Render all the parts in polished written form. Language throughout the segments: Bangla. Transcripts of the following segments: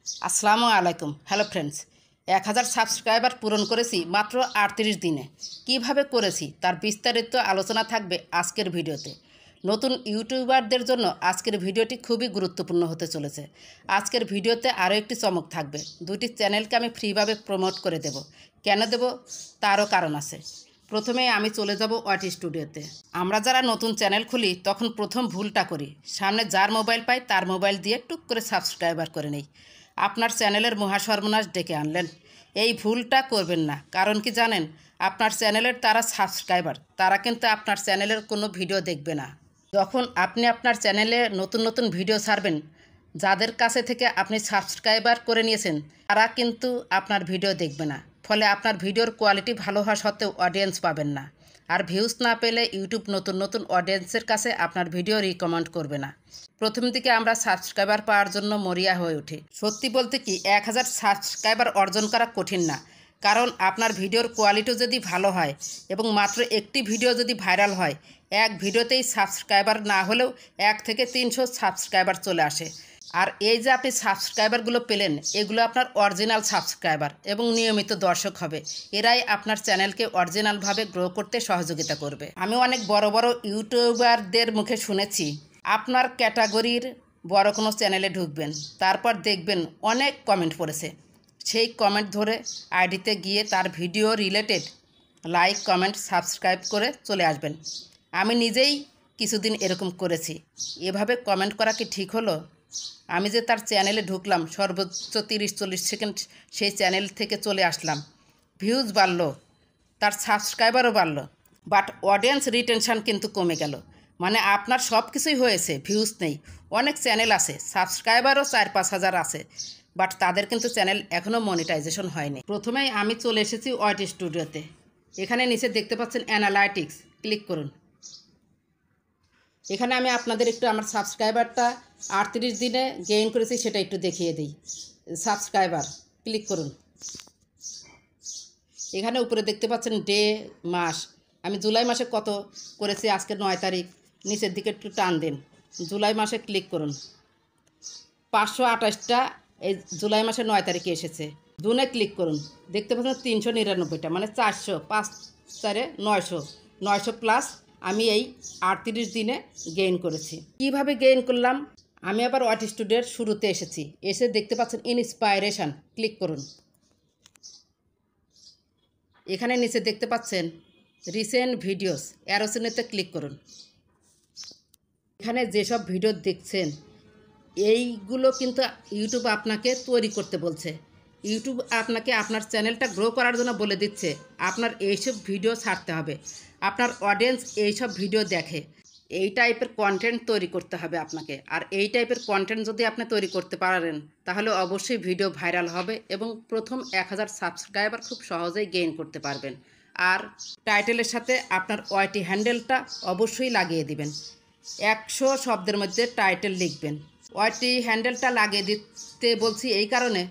আসসালামু আলাইকুম। হ্যালো ফ্রেন্ডস, 1000 সাবস্ক্রাইবার পূরণ করেছি মাত্র 38 দিনে। কিভাবে করেছি তার বিস্তারিত আলোচনা থাকবে আজকের ভিডিওতে। নতুন ইউটিউবারদের জন্য আজকের ভিডিওটি খুবই গুরুত্বপূর্ণ হতে চলেছে। আজকের ভিডিওতে আরও একটি চমক থাকবে। দুটি চ্যানেলকে আমি ফ্রিভাবে প্রমোট করে দেব। কেন দেব তারও কারণ আছে। প্রথমেই আমি চলে যাব ওয়াটি স্টুডিওতে। আমরা যারা নতুন চ্যানেল খুলি তখন প্রথম ভুলটা করি, সামনে যার মোবাইল পাই তার মোবাইল দিয়ে টুক করে সাবস্ক্রাইবার করে নেই। আপনার চ্যানেলের মহাসর্বনাশ ডেকে আনলেন। এই ভুলটা করবেন না। কারণ কি জানেন, আপনার চ্যানেলের তারা সাবস্ক্রাইবার, তারা কিন্তু আপনার চ্যানেলের কোনো ভিডিও দেখবে না। যখন আপনি আপনার চ্যানেলে নতুন নতুন ভিডিও ছাড়বেন, যাদের কাছে থেকে আপনি সাবস্ক্রাইবার করে নিয়েছেন তারা কিন্তু আপনার ভিডিও দেখবে না। ফলে আপনার ভিডিওর কোয়ালিটি ভালো হওয়া সত্ত্বেও অডিয়েন্স পাবেন না। আর ভিউজ না পেলে ইউটিউব নতুন নতুন অডিয়েন্সের কাছে আপনার ভিডিও রিকমেন্ড করবে না। প্রথম দিকে আমরা সাবস্ক্রাইবার পাওয়ার জন্য মরিয়া হয়ে উঠি। সত্যি বলতে কি 1000 সাবস্ক্রাইবার অর্জন করা কঠিন না। কারণ আপনার ভিডিওর কোয়ালিটিও যদি ভালো হয় এবং মাত্র একটি ভিডিও যদি ভাইরাল হয়, এক ভিডিওতেই সাবস্ক্রাইবার না হলেও 1 থেকে 300 সাবস্ক্রাইবার চলে আসে। আর এই যে আপনি সাবস্ক্রাইবারগুলো পেলেন, এগুলো আপনার অরিজিনাল সাবস্ক্রাইবার এবং নিয়মিত দর্শক হবে। এরাই আপনার চ্যানেলকে অরিজিনালভাবে গ্রো করতে সহযোগিতা করবে। আমি অনেক বড় বড় ইউটিউবারদের মুখে শুনেছি, আপনার ক্যাটাগরির বড় কোনো চ্যানেলে ঢুকবেন, তারপর দেখবেন অনেক কমেন্ট পড়েছে। সেই কমেন্ট ধরে আইডিতে গিয়ে তার video related like, comment, subscribe করে চলে আসবেন। আমি নিজেই কিছুদিন এরকম করেছি। এভাবে কমেন্ট করা কি ঠিক হলো? আমি যে তার চ্যানেলে ঢুকলাম, সর্বোচ্চ 30-40 সেকেন্ড সেই চ্যানেল থেকে চলে আসলাম, ভিউজ বাড়লো, তার সাবস্ক্রাইবারও বাড়লো, বাট অডিয়েন্স রিটেনশন কিন্তু কমে গেল। মানে আপনার সব কিছুই হয়েছে, ভিউজ নেই। অনেক চ্যানেল আছে, সাবস্ক্রাইবারও 4-5 হাজার আছে, বাট তাদের কিন্তু চ্যানেল এখনও মনিটাইজেশন হয়নি। প্রথমেই আমি চলে এসেছি ওয়াটি স্টুডিওতে। এখানে নিচে দেখতে পাচ্ছেন অ্যানালাইটিক্স, ক্লিক করুন। এখানে আমি আপনাদের একটু আমার সাবস্ক্রাইবারটা 38 দিনে গেইন করেছি সেটা একটু দেখিয়ে দিই। সাবস্ক্রাইবার ক্লিক করুন। এখানে উপরে দেখতে পাচ্ছেন ডে, মাস। আমি জুলাই মাসে কত করেছি, আজকে 9 তারিখ। নিচের দিকে একটু টান দিন, জুলাই মাসে ক্লিক করুন। 528টা এই জুলাই মাসে 9 তারিখে এসেছে। জুনে ক্লিক করুন, দেখতে পাচ্ছেন 399টা, মানে 400, 5 4 900 প্লাস আমি এই 38 দিনে গেইন করেছি। কিভাবে গেইন করলাম? আমি আবার ওয়াটি স্টুডিওর শুরুতে এসেছি। এসে দেখতে পাচ্ছেন ইন্সপাইরেশন, ক্লিক করুন। এখানে নিচে দেখতে পাচ্ছেন রিসেন্ট ভিডিওস, অ্যারোসিনেতে ক্লিক করুন। এখানে যেসব ভিডিও দেখছেন এইগুলো কিন্তু ইউটিউব আপনাকে তৈরি করতে বলছে। ইউটিউব আপনাকে আপনার চ্যানেলটা গ্রো করার জন্য বলে দিচ্ছে আপনার এইসব ভিডিও ছাড়তে হবে। আপনার অডিয়েন্স এইসব ভিডিও দেখে, এই টাইপের কন্টেন্ট তৈরি করতে হবে আপনাকে। আর এই টাইপের কন্টেন্ট যদি আপনি তৈরি করতে পারেন তাহলে অবশ্যই ভিডিও ভাইরাল হবে এবং প্রথম 1000 সাবস্ক্রাইবার খুব সহজেই গেইন করতে পারবেন। আর টাইটেলের সাথে আপনার ওয়াইটি হ্যান্ডেলটা অবশ্যই লাগিয়ে দিবেন। 100 শব্দের মধ্যে টাইটেল লিখবেন। ওয়াইটি হ্যান্ডেলটা লাগিয়ে দিতে বলছি এই কারণে,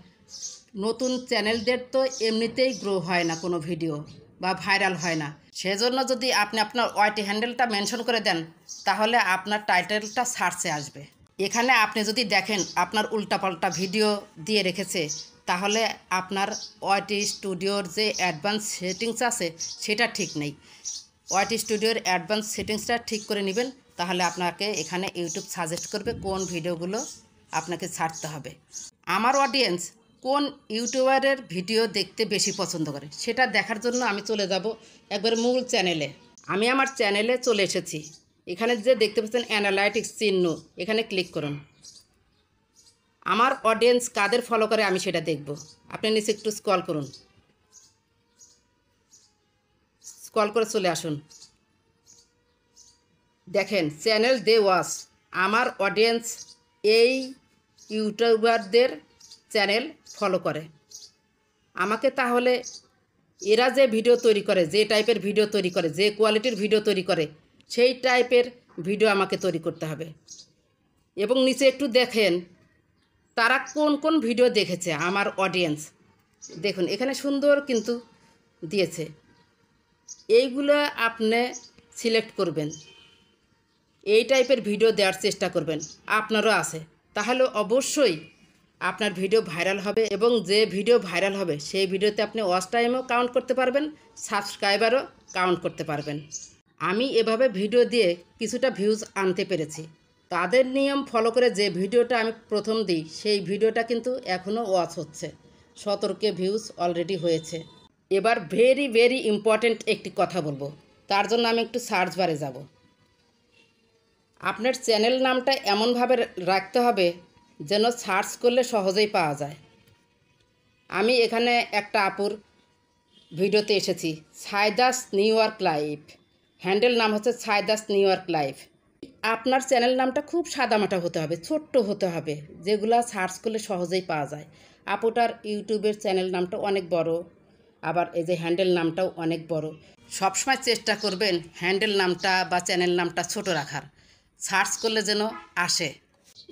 নতুন চ্যানেলদের তো এমনিতেই গ্রো হয় না কোনো ভিডিও বা ভাইরাল হয় না। সেজন্য যদি আপনি আপনার ওয়াইটি হ্যান্ডেলটা মেনশন করে দেন তাহলে আপনার টাইটেলটা সার্চে আসবে। এখানে আপনি যদি দেখেন আপনার উল্টাপাল্টা ভিডিও দিয়ে রেখেছে, তাহলে আপনার ওয়াইটি স্টুডিওর যে অ্যাডভান্স সেটিংস আছে সেটা ঠিক নেই। ওয়াইটি স্টুডিওর অ্যাডভান্স সেটিংসটা ঠিক করে নেবেন, তাহলে আপনাকে এখানে ইউটিউব সাজেস্ট করবে কোন ভিডিওগুলো আপনাকে ছাড়তে হবে। আমার অডিয়েন্স কোন ইউটিউবারের ভিডিও দেখতে বেশি পছন্দ করে সেটা দেখার জন্য আমি চলে যাব একবার মূল চ্যানেলে। আমি আমার চ্যানেলে চলে এসেছি। এখানে যে দেখতে পাচ্ছেন অ্যানালাইটিক্স চিহ্ন, এখানে ক্লিক করুন। আমার অডিয়েন্স কাদের ফলো করে আমি সেটা দেখব। আপনি নিচে একটু স্ক্রল করুন, স্ক্রল করে চলে আসুন। দেখেন চ্যানেল দে ওয়াচ, আমার অডিয়েন্স এই ইউটিউবারদের চ্যানেল ফলো করে আমাকে। তাহলে এরা যে ভিডিও তৈরি করে, যে টাইপের ভিডিও তৈরি করে, যে কোয়ালিটির ভিডিও তৈরি করে, সেই টাইপের ভিডিও আমাকে তৈরি করতে হবে। এবং নিচে একটু দেখেন তারা কোন কোন ভিডিও দেখেছে আমার অডিয়েন্স। দেখুন এখানে সুন্দর কিন্তু দিয়েছে, এইগুলো আপনি সিলেক্ট করবেন, এই টাইপের ভিডিও দেওয়ার চেষ্টা করবেন। আপনারও আছে, তাহলে অবশ্যই আপনার ভিডিও ভাইরাল হবে এবং যে ভিডিও ভাইরাল হবে সেই ভিডিওতে আপনি ওয়াচ টাইমও কাউন্ট করতে পারবেন, সাবস্ক্রাইবারও কাউন্ট করতে পারবেন। আমি এভাবে ভিডিও দিয়ে কিছুটা ভিউজ আনতে পেরেছি। তাদের নিয়ম ফলো করে যে ভিডিওটা আমি প্রথম দিই সেই ভিডিওটা কিন্তু এখনও ওয়াচ হচ্ছে, 17K ভিউজ অলরেডি হয়েছে। এবার ভেরি ভেরি ইম্পর্ট্যান্ট একটি কথা বলবো, তার জন্য আমি একটু সার্চ বারে যাব। আপনার চ্যানেল নামটা এমনভাবে রাখতে হবে যেন সার্চ করলে সহজেই পাওয়া যায়। আমি এখানে একটা আপুর ভিডিওতে এসেছি, Saida's new York life, handle নাম হচ্ছে সাইদাস নিউ ইয়র্ক লাইফ। আপনার চ্যানেল নামটা খুব সাদামাটা হতে হবে, ছোট্ট হতে হবে, যেগুলো সার্চ করলে সহজেই পাওয়া যায়। আপুটার ইউটিউবের চ্যানেল নামটা অনেক বড়, আবার এই যে হ্যান্ডেল নামটাও অনেক বড়। সবসময় চেষ্টা করবেন হ্যান্ডেল নামটা বা চ্যানেল নামটা ছোট রাখার, সার্চ করলে যেন আসে।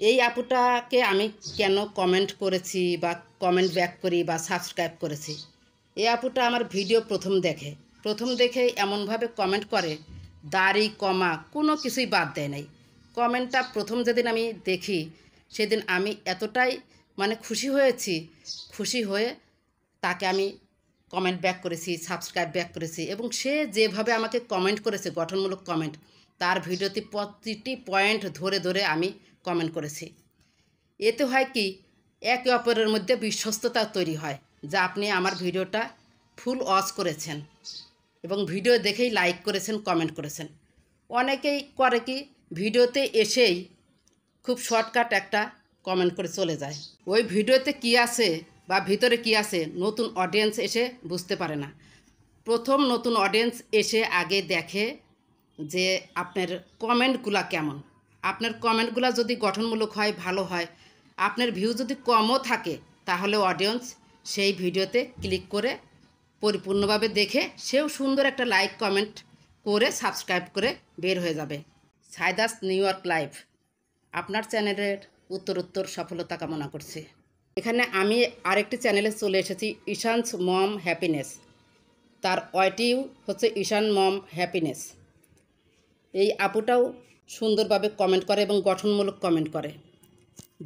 এই আপুটাকে আমি কেন কমেন্ট করেছি বা কমেন্ট ব্যাক করি বা সাবস্ক্রাইব করেছি, এই আপুটা আমার ভিডিও প্রথম দেখে এমনভাবে কমেন্ট করে, দাড়ি কমা কোনো কিছুই বাদ দেয় নাই। কমেন্টটা প্রথম যেদিন আমি দেখি সেদিন আমি এতটাই খুশি হয়ে তাকে আমি কমেন্ট ব্যাক করেছি, সাবস্ক্রাইব ব্যাক করেছি। এবং সে যেভাবে আমাকে কমেন্ট করেছে, গঠনমূলক কমেন্ট, তার ভিডিওতে প্রতিটি পয়েন্ট ধরে ধরে আমি কমেন্ট করেছি। এতে হয় কি, একে অপরের মধ্যে বিশ্বস্ততা তৈরি হয় যে আপনি আমার ভিডিওটা ফুল ওয়াচ করেছেন এবং ভিডিও দেখেই লাইক করেছেন, কমেন্ট করেছেন। অনেকেই করে কি, ভিডিওতে এসেই খুব শর্টকাট একটা কমেন্ট করে চলে যায়। ওই ভিডিওতে কি আছে বা ভিতরে কি আছে নতুন অডিয়েন্স এসে বুঝতে পারে না। প্রথম নতুন অডিয়েন্স এসে আগে দেখে যে আপনার কমেন্টগুলো কেমন। আপনার কমেন্টগুলো যদি গঠনমূলক হয়, ভালো হয়, আপনার ভিউ যদি কমও থাকে, তাহলে অডিয়েন্স সেই ভিডিওতে ক্লিক করে পরিপূর্ণভাবে দেখে সেও সুন্দর একটা লাইক কমেন্ট করে সাবস্ক্রাইব করে বের হয়ে যাবে। সাইদাস নিউ ইয়র্ক লাইফ আপনার চ্যানেলের উত্তরোত্তর সফলতা কামনা করছি। এখানে আমি আরেকটি চ্যানেলে চলে এসেছি, ঈশানস মম হ্যাপিনেস। তার ওয়াইটিউ হচ্ছে ঈশান মম হ্যাপিনেস। এই আপুটাও সুন্দরভাবে কমেন্ট করে এবং গঠনমূলক কমেন্ট করে।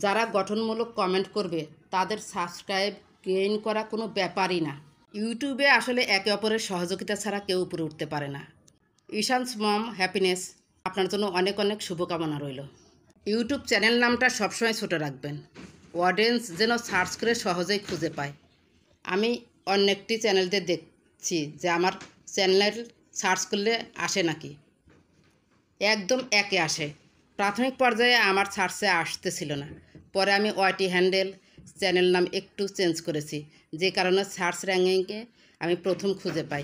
যারা গঠনমূলক কমেন্ট করবে তাদের সাবস্ক্রাইব গেইন করা কোনো ব্যাপারই না। ইউটিউবে আসলে একে অপরের সহযোগিতা ছাড়া কেউ উপরে উঠতে পারে না। ঈশানস মম হ্যাপিনেস, আপনার জন্য অনেক অনেক শুভকামনা রইল। ইউটিউব চ্যানেল নামটা সবসময় ছোটো রাখবেন, অডিয়েন্স যেন সার্চ করে সহজেই খুঁজে পায়। আমি অন্য একটি চ্যানেলদের দেখছি যে আমার চ্যানেল সার্চ করলে আসে নাকি, একদম একে আসে। প্রাথমিক পর্যায়ে আমার সার্চে আসতেছিল না, পরে আমি ওয়াইটি হ্যান্ডেল চ্যানেল নাম একটু চেঞ্জ করেছি, যে কারণে সার্চ র্যাঙ্কিংয়ে আমি প্রথম খুঁজে পাই।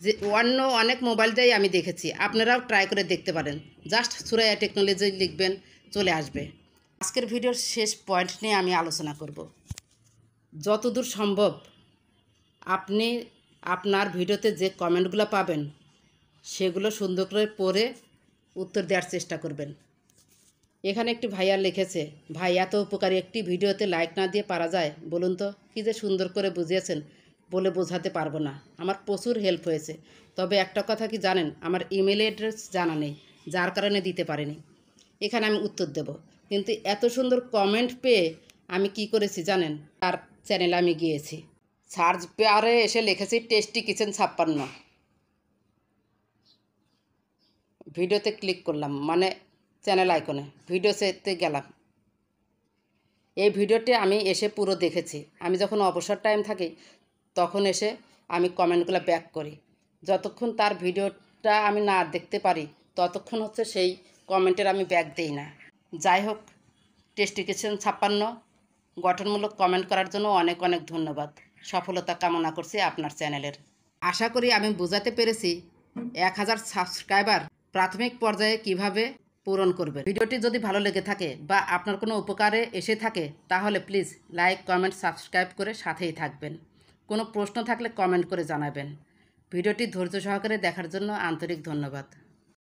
যে অন্য অনেক মোবাইল দিয়েই আমি দেখেছি, আপনারাও ট্রাই করে দেখতে পারেন। জাস্ট সুরাইয়া টেকনোলজি লিখবেন, চলে আসবে। আজকের ভিডিওর শেষ পয়েন্ট নিয়ে আমি আলোচনা করব। যতদূর সম্ভব আপনি আপনার ভিডিওতে যে কমেন্টগুলো পাবেন সেগুলো সুন্দর করে পড়ে উত্তর দেওয়ার চেষ্টা করবেন। এখানে একটি ভাইয়া লিখেছে, ভাই এত উপকারী একটি ভিডিওতে লাইক না দিয়ে পারা যায় বলুন তো? কী যে সুন্দর করে বুঝিয়েছেন, বলে বোঝাতে পারবো না। আমার প্রচুর হেল্প হয়েছে। তবে একটা কথা কি জানেন, আমার ইমেল অ্যাড্রেস জানা নেই, যার কারণে দিতে পারিনি। এখানে আমি উত্তর দেব, কিন্তু এত সুন্দর কমেন্ট পেয়ে আমি কি করেছি জানেন? তার চ্যানেলে আমি গিয়েছি, সার্চ বারে এসে লিখেছি টেস্টি কিচেন 56, ভিডিওতে ক্লিক করলাম, চ্যানেল আইকনে ভিডিওতে গেলাম। এই ভিডিওটি আমি এসে পুরো দেখেছি। আমি যখন অবসর টাইম থাকি তখন এসে আমি কমেন্টগুলো ব্যাক করি। যতক্ষণ তার ভিডিওটা আমি না দেখতে পারি ততক্ষণ হচ্ছে সেই কমেন্টের আমি ব্যাক দিই না। যাই হোক, টেস্টি কিচেন 56 গঠনমূলক কমেন্ট করার জন্য অনেক অনেক ধন্যবাদ। সফলতা কামনা করছি আপনার চ্যানেলের। আশা করি আমি বোঝাতে পেরেছি 1000 সাবস্ক্রাইবার প্রাথমিক পর্যায়ে কিভাবে পূরণ করবে। ভিডিওটি যদি ভালো লেগে থাকে বা আপনার কোনো উপকারে এসে থাকে তাহলে প্লিজ লাইক, কমেন্ট, সাবস্ক্রাইব করে সাথেই থাকবেন। কোনো প্রশ্ন থাকলে কমেন্ট করে জানাবেন। ভিডিওটি ধৈর্য সহকারে দেখার জন্য আন্তরিক ধন্যবাদ।